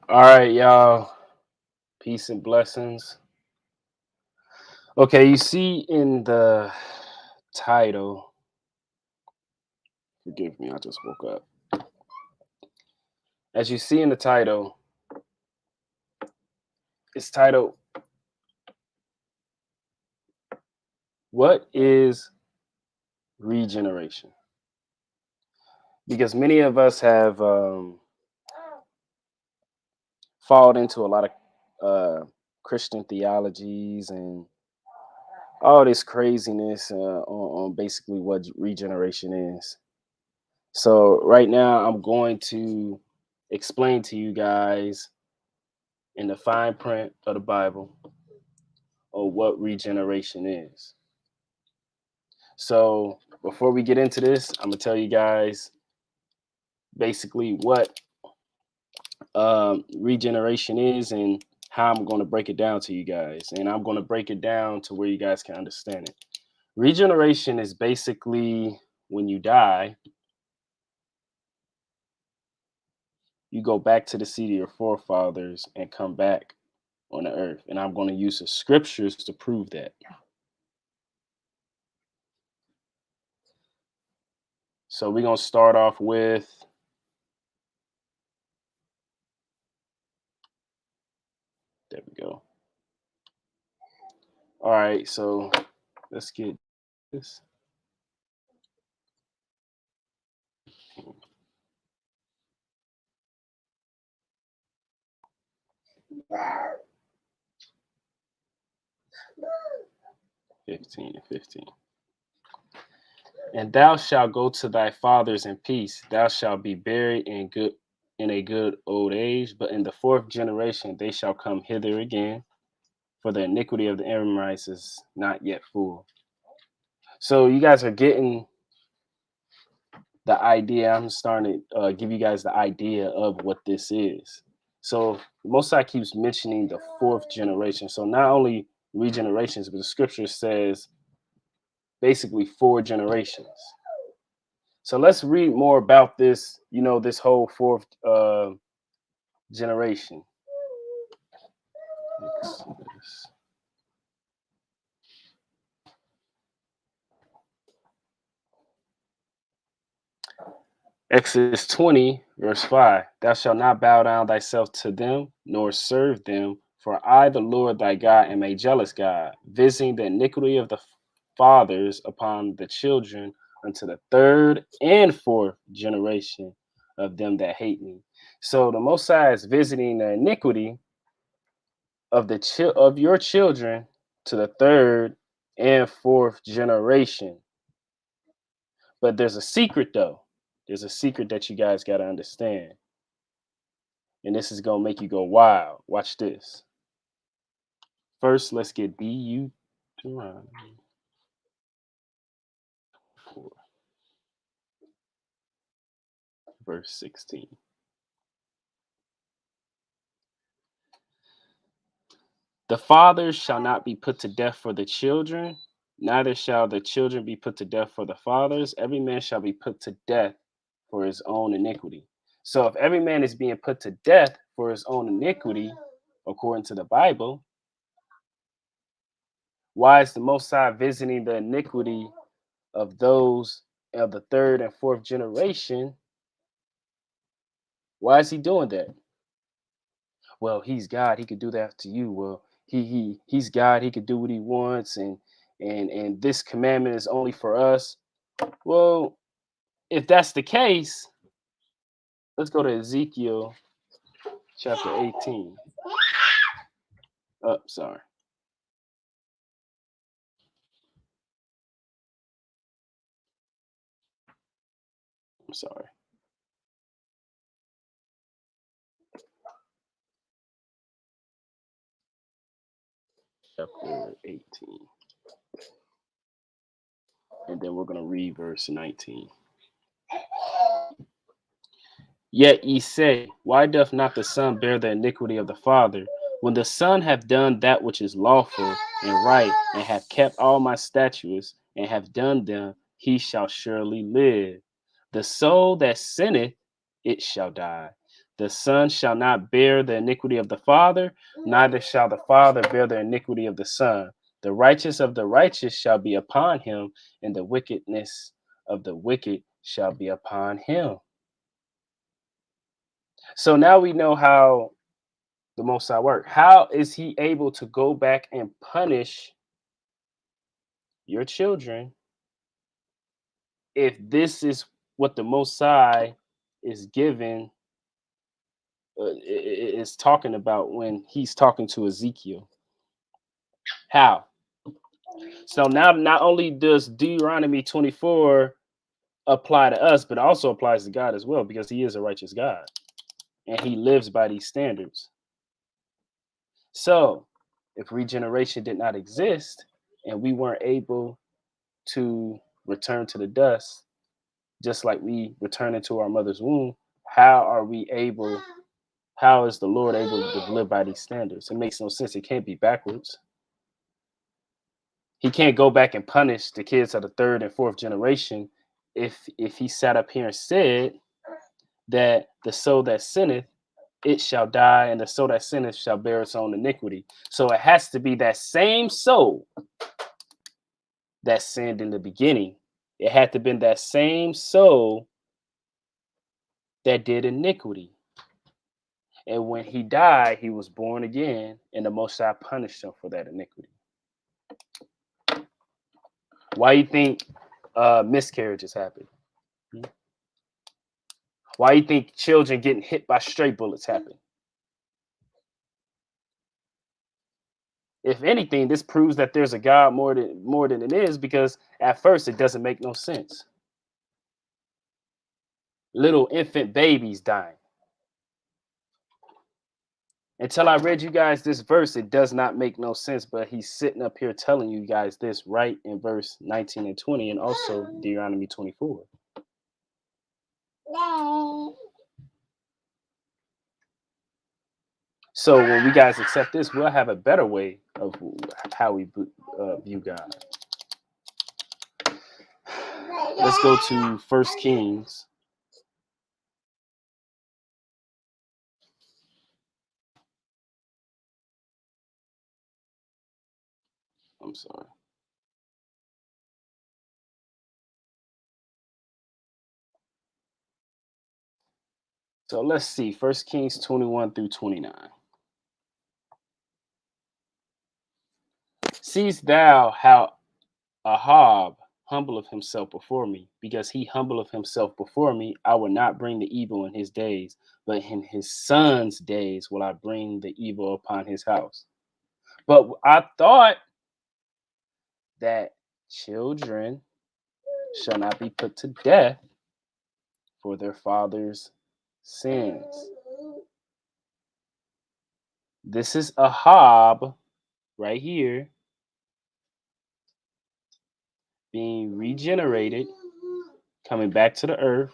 All right, y'all. Peace and blessings. Okay, you see in the title, forgive me, I just woke up. As you see in the title, it's titled, What is Regeneration? Because many of us have fallen into a lot of Christian theologies and all this craziness on basically what regeneration is. So, right now, I'm going to explain to you guys in the fine print of the Bible or what regeneration is. So before we get into this, I'm gonna tell you guys basically what regeneration is and how I'm going to break it down to you guys. And I'm going to break it down to where you guys can understand it. Regeneration is basically when you die, you go back to the seed of your forefathers and come back on the earth. And I'm going to use the scriptures to prove that. So we're going to start off with there we go. All right, so let's get this. Fifteen and 15. And thou shalt go to thy fathers in peace. Thou shalt be buried in a good old age. But in the fourth generation they shall come hither again, for the iniquity of the Amorites is not yet full. So you guys are getting the idea. I'm starting to give you guys the idea of what this is. So Most High keeps mentioning the fourth generation. So not only regenerations, but the scripture says basically four generations. So let's read more about this, this whole fourth generation. Exodus 20, verse 5. Thou shalt not bow down thyself to them, nor serve them, for I, the Lord thy God, am a jealous God, visiting the iniquity of the fathers upon the children unto the third and fourth generation of them that hate me. So the Most High is visiting the iniquity of of your children to the third and fourth generation. But there's a secret though. There's a secret that you guys got to understand. And this is going to make you go wild. Watch this. First, let's get Deuteronomy 4, verse 16. The fathers shall not be put to death for the children, neither shall the children be put to death for the fathers. Every man shall be put to death for his own iniquity. So if every man is being put to death for his own iniquity, according to the Bible, why is the Most High visiting the iniquity of those of the third and fourth generation? Why is he doing that? Well, he's God. He could do that to you. Well, he's God. He could do what he wants, and this commandment is only for us. Well, if that's the case, let's go to Ezekiel chapter 18. Oh, sorry. I'm sorry. Chapter 18. And then we're going to read verse 19. Yet ye say, why doth not the Son bear the iniquity of the Father? When the Son hath done that which is lawful and right, and hath kept all my statutes, and hath done them, he shall surely live. The soul that sinneth, it shall die. The son shall not bear the iniquity of the father, neither shall the father bear the iniquity of the son. The righteous of the righteous shall be upon him, and the wickedness of the wicked shall be upon him. So now we know how the Most High work. How is he able to go back and punish your children if this is what the Most High is given, is talking about when he's talking to Ezekiel? How? So now not only does Deuteronomy 24 apply to us, but it also applies to God as well, because he is a righteous God and he lives by these standards. So if regeneration did not exist and we weren't able to return to the dust, just like we return into our mother's womb, how is the Lord able to live by these standards? It makes no sense. It can't be backwards. He can't go back and punish the kids of the third and fourth generation if he sat up here and said that the soul that sinneth, it shall die, and the soul that sinneth shall bear its own iniquity. So it has to be that same soul that sinned in the beginning. It had to have been that same soul that did iniquity. And when he died, he was born again, and the Most High punished him for that iniquity. Why do you think miscarriages happen? Why do you think children getting hit by stray bullets happen? If anything, this proves that there's a God more than it is, because at first it doesn't make no sense. Little infant babies dying. Until I read you guys this verse, it does not make no sense, but he's sitting up here telling you guys this right in verse 19 and 20, and also Deuteronomy 24. So when we guys accept this, we'll have a better way of how we view God. Let's go to 1 Kings. I'm sorry. So let's see, 1 Kings 21 through 29. Seest thou how Ahab humbleth himself before me? Because he humbleth himself before me, I will not bring the evil in his days, but in his son's days will I bring the evil upon his house. But I thought that children shall not be put to death for their father's sins. This is Ahab right here being regenerated, coming back to the earth,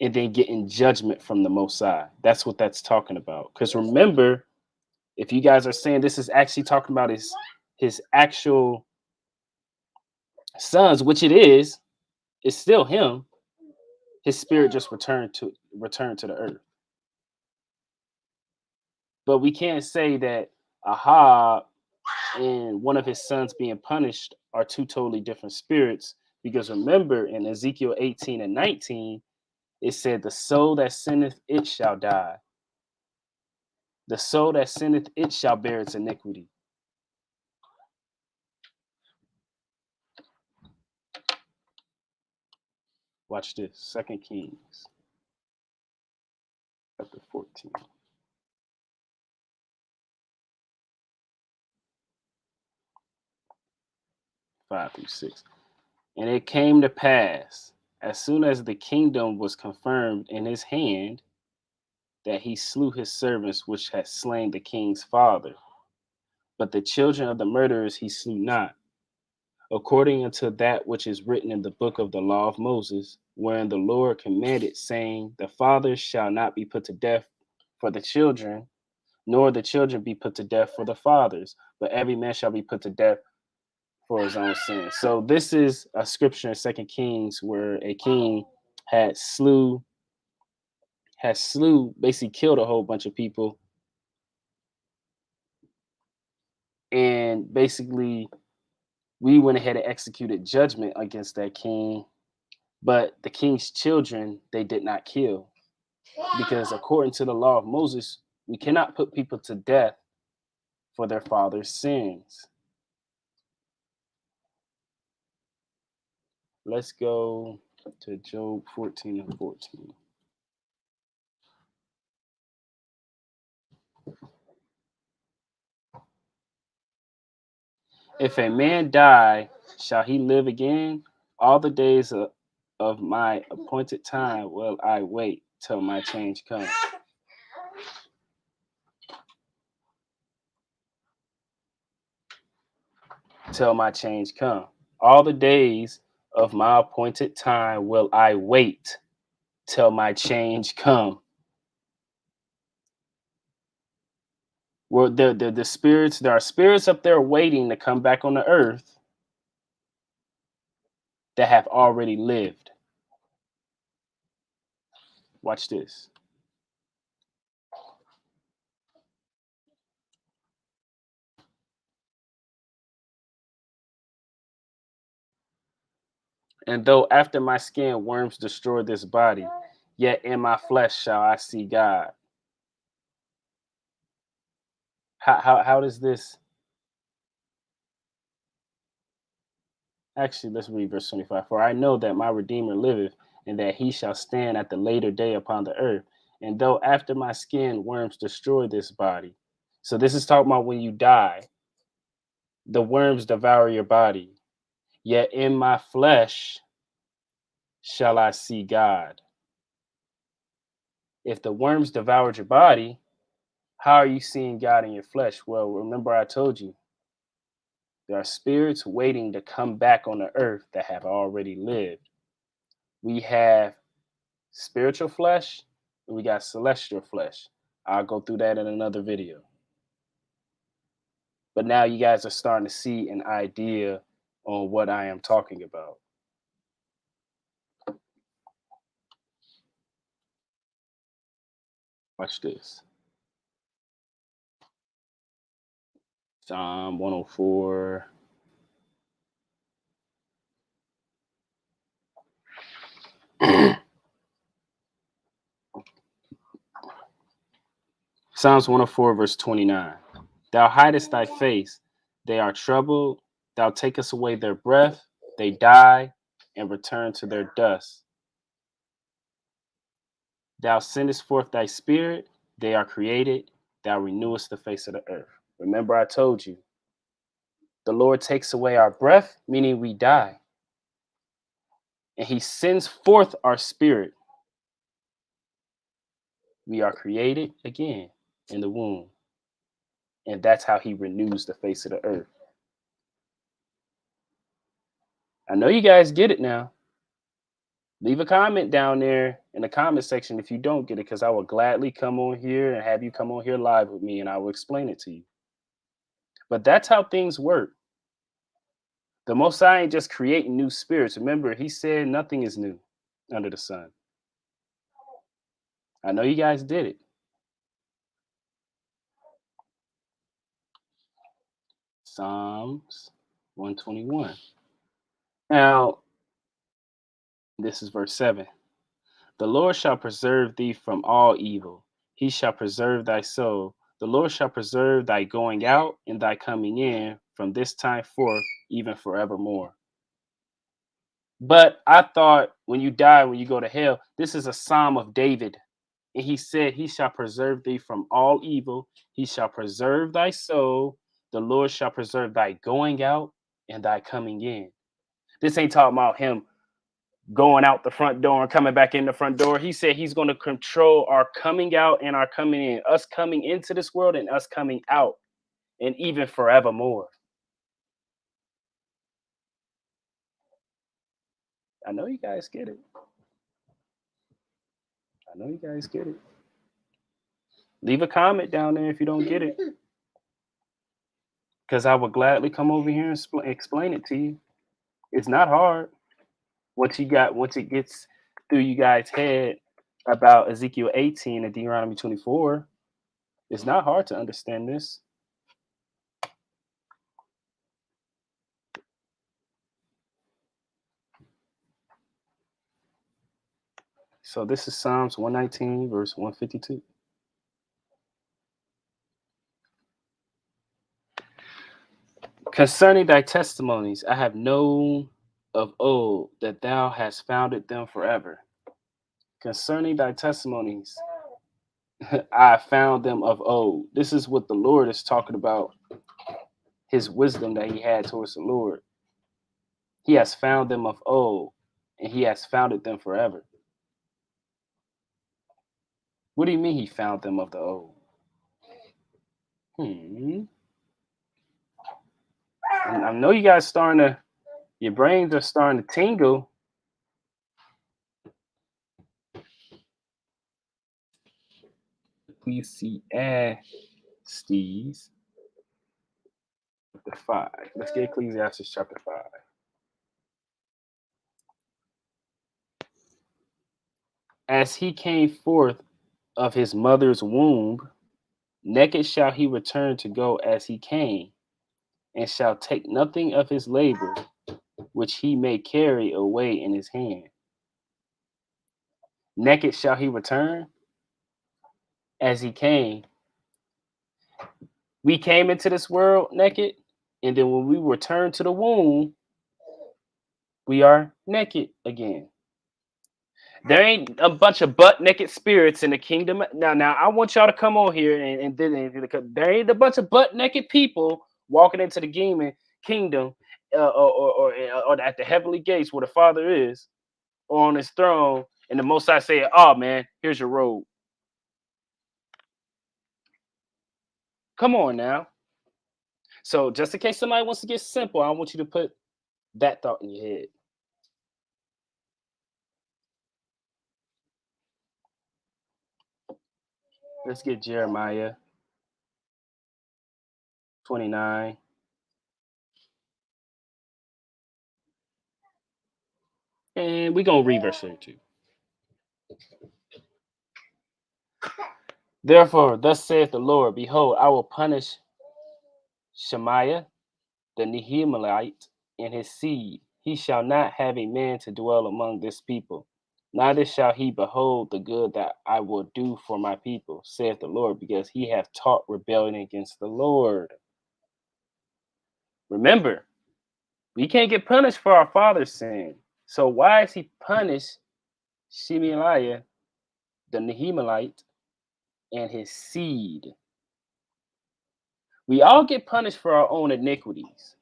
and then getting judgment from the Most High. That's what that's talking about. Because remember, if you guys are saying this is actually talking about his actual sons, which it is, it's still him. His spirit just returned to the earth. But we can't say that Ahab and one of his sons being punished are two totally different spirits, because remember in Ezekiel 18 and 19, it said, the soul that sinneth, it shall die. The soul that sinneth, it shall bear its iniquity. Watch this, 2 Kings chapter 14. 5 through 6. And it came to pass, as soon as the kingdom was confirmed in his hand, that he slew his servants which had slain the king's father. But the children of the murderers he slew not, according unto that which is written in the book of the law of Moses, wherein the Lord commanded, saying, the fathers shall not be put to death for the children, nor the children be put to death for the fathers, but every man shall be put to death for his own sin. So this is a scripture in 2 Kings where a king had slew, basically killed a whole bunch of people, and basically we went ahead and executed judgment against that king. But the king's children they did not kill, because according to the law of Moses, we cannot put people to death for their father's sins. Let's go to Job 14 and 14. If a man die, shall he live again? All the days of my appointed time will I wait till my change comes. Till my change come. All the days of my appointed time will I wait till my change come. Well, the spirits, there are spirits up there waiting to come back on the earth that have already lived. Watch this. And though after my skin worms destroy this body, yet in my flesh shall I see God. How does this actually, let's read verse 25. For I know that my Redeemer liveth, and that he shall stand at the later day upon the earth. And though after my skin worms destroy this body. So this is talking about when you die, the worms devour your body. Yet in my flesh shall I see God. If the worms devoured your body, how are you seeing God in your flesh? Well, remember I told you, there are spirits waiting to come back on the earth that have already lived. We have spiritual flesh and we got celestial flesh. I'll go through that in another video. But now you guys are starting to see an idea on what I am talking about. Watch this. Psalm 104. Psalms 104, verse 29. Thou hidest thy face, they are troubled. Thou takest away their breath, they die and return to their dust. Thou sendest forth thy spirit, they are created. Thou renewest the face of the earth. Remember, I told you, the Lord takes away our breath, meaning we die. And he sends forth our spirit. We are created again in the womb. And that's how he renews the face of the earth. I know you guys get it now. Leave a comment down there in the comment section if you don't get it, because I will gladly come on here and have you come on here live with me and I will explain it to you. But that's how things work. The Most High ain't just creating new spirits. Remember, he said nothing is new under the sun. I know you guys did it. Psalms 121. Now, this is verse 7. The Lord shall preserve thee from all evil. He shall preserve thy soul. The Lord shall preserve thy going out and thy coming in from this time forth, even forevermore. But I thought when you die, when you go to hell, this is a psalm of David. And he said, he shall preserve thee from all evil. He shall preserve thy soul. The Lord shall preserve thy going out and thy coming in. This ain't talking about him going out the front door and coming back in the front door. He said he's going to control our coming out and our coming in, us coming into this world and us coming out, and even forevermore. I know you guys get it. I know you guys get it. Leave a comment down there if you don't get it, because I will gladly come over here and explain it to you. It's not hard once it gets through you guys' head about Ezekiel 18 and Deuteronomy 24. It's not hard to understand this. So this is Psalms 119, verse 152. Concerning thy testimonies, I have known of old that thou hast founded them forever. Concerning thy testimonies, I found them of old. This is what the Lord is talking about, his wisdom that he had towards the Lord. He has found them of old, and he has founded them forever. What do you mean he found them of the old? I know you guys your brains are starting to tingle. Ecclesiastes chapter 5. Let's get Ecclesiastes chapter 5. As he came forth of his mother's womb, naked shall he return to go as he came, and shall take nothing of his labor, which he may carry away in his hand. Naked shall he return as he came. We came into this world naked, and then when we return to the womb, we are naked again. There ain't a bunch of butt naked spirits in the kingdom. Now, I want y'all to come on here and there ain't a bunch of butt naked people walking into the kingdom, or at the heavenly gates where the Father is, or on his throne, and the Most High say, "Oh man, here's your robe." Come on now. So just in case somebody wants to get simple, I want you to put that thought in your head. Let's get Jeremiah 29. And we're going to read verse 32. Therefore, thus saith the Lord, behold, I will punish Shemaiah, the Nehemalite, and his seed. He shall not have a man to dwell among this people, neither shall he behold the good that I will do for my people, saith the Lord, because he hath taught rebellion against the Lord. Remember, we can't get punished for our father's sin. So why is he punished Shemaiah, the Nehemalite, and his seed? We all get punished for our own iniquities.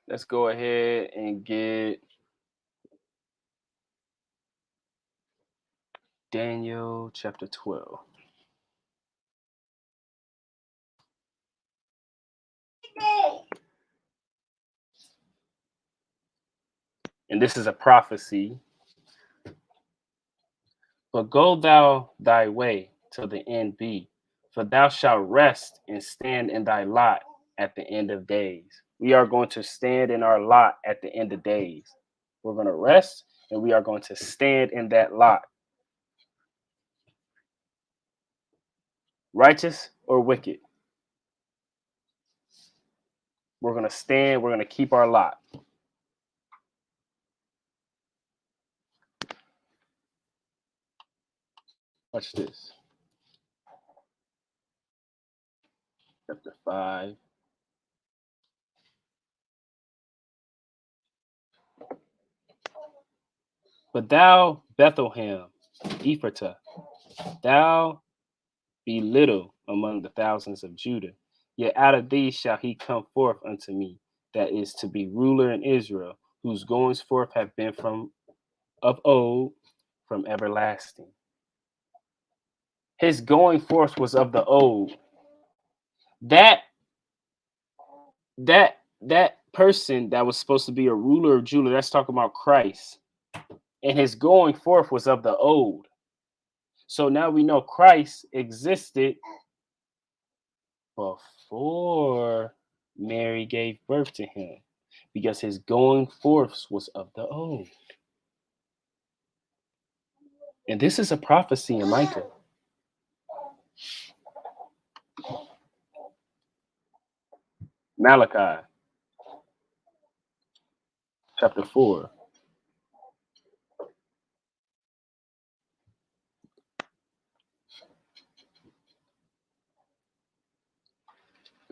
Let's go ahead and get Daniel chapter 12. And this is a prophecy. But go thou thy way till the end be, for thou shalt rest and stand in thy lot at the end of days. We are going to stand in our lot at the end of days. We're going to rest and we are going to stand in that lot. Righteous or wicked? We're going to stand, we're going to keep our lot. Watch this. Chapter 5. But thou, Bethlehem, Ephratah, thou be little among the thousands of Judah, yet out of thee shall he come forth unto me, that is to be ruler in Israel, whose goings forth have been from of old, from everlasting. His going forth was of the old. That person that was supposed to be a ruler of Judah, that's talking about Christ. And his going forth was of the old. So now we know Christ existed before Mary gave birth to him. because his going forth was of the old. And this is a prophecy in Micah. Malachi chapter 4.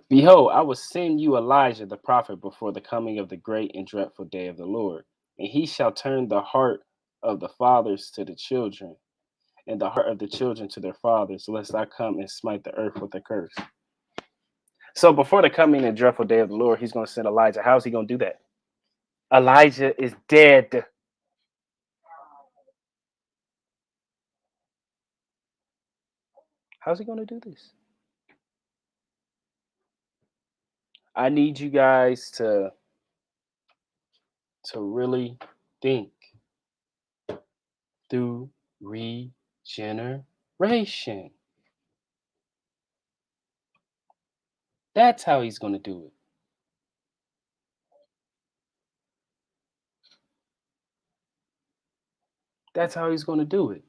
Behold, I will send you Elijah the prophet before the coming of the great and dreadful day of the Lord. And he shall turn the heart of the fathers to the children, and the heart of the children to their fathers, lest I come and smite the earth with a curse. So before the coming and dreadful day of the Lord, he's going to send Elijah. How's he going to do that? Elijah is dead. How's he going to do this? I need you guys to really think through regeneration. That's how he's going to do it. That's how he's going to do it.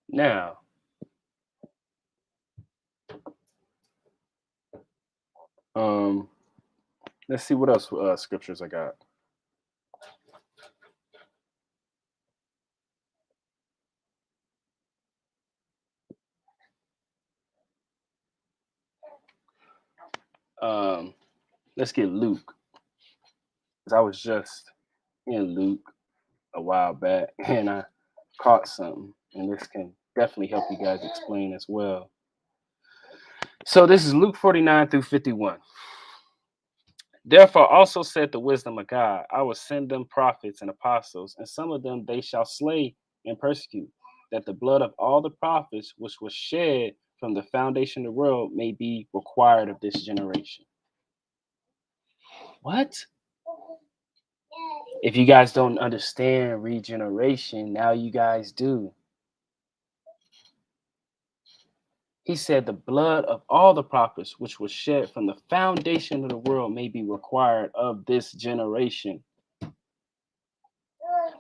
Now, let's see what else scriptures I got. Let's get Luke. I was just in Luke a while back and I caught something, and this can definitely help you guys explain as well. So this is Luke 49 through 51. Therefore also said the wisdom of God, I will send them prophets and apostles, and some of them they shall slay and persecute, that the blood of all the prophets which was shed from the foundation of the world may be required of this generation. What? If you guys don't understand regeneration, now you guys do. He said the blood of all the prophets which was shed from the foundation of the world may be required of this generation.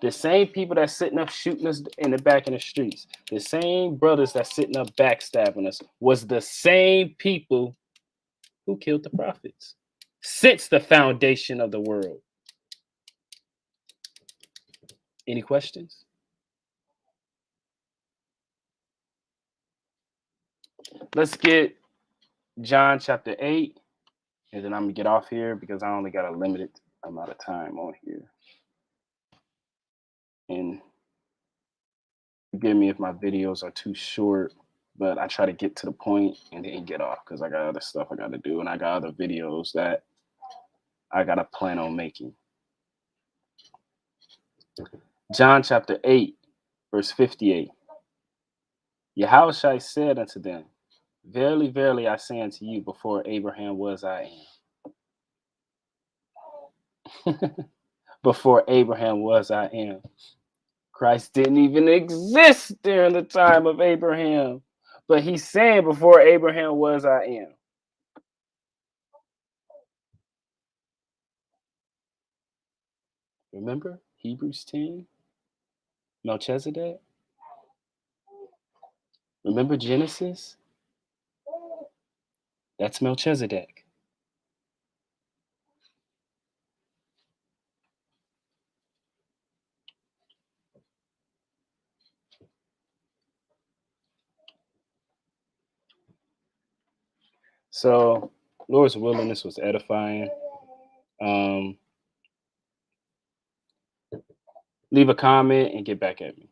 The same people that's sitting up shooting us in the back in the streets, the same brothers that's sitting up backstabbing us, was the same people who killed the prophets since the foundation of the world. Any questions? Let's get John chapter 8, and then I'm going to get off here because I only got a limited amount of time on here. And forgive me if my videos are too short, but I try to get to the point and then get off because I got other stuff I got to do, and I got other videos that I got to plan on making. John chapter 8, verse 58. Yahushua said unto them, verily, verily, I say unto you, before Abraham was, I am. Before Abraham was, I am. Christ didn't even exist during the time of Abraham, but he's saying before Abraham was, I am. Remember Hebrews 10? Melchizedek? Remember Genesis? That's Melchizedek. So, Lord's willing, this was edifying. Leave a comment and get back at me.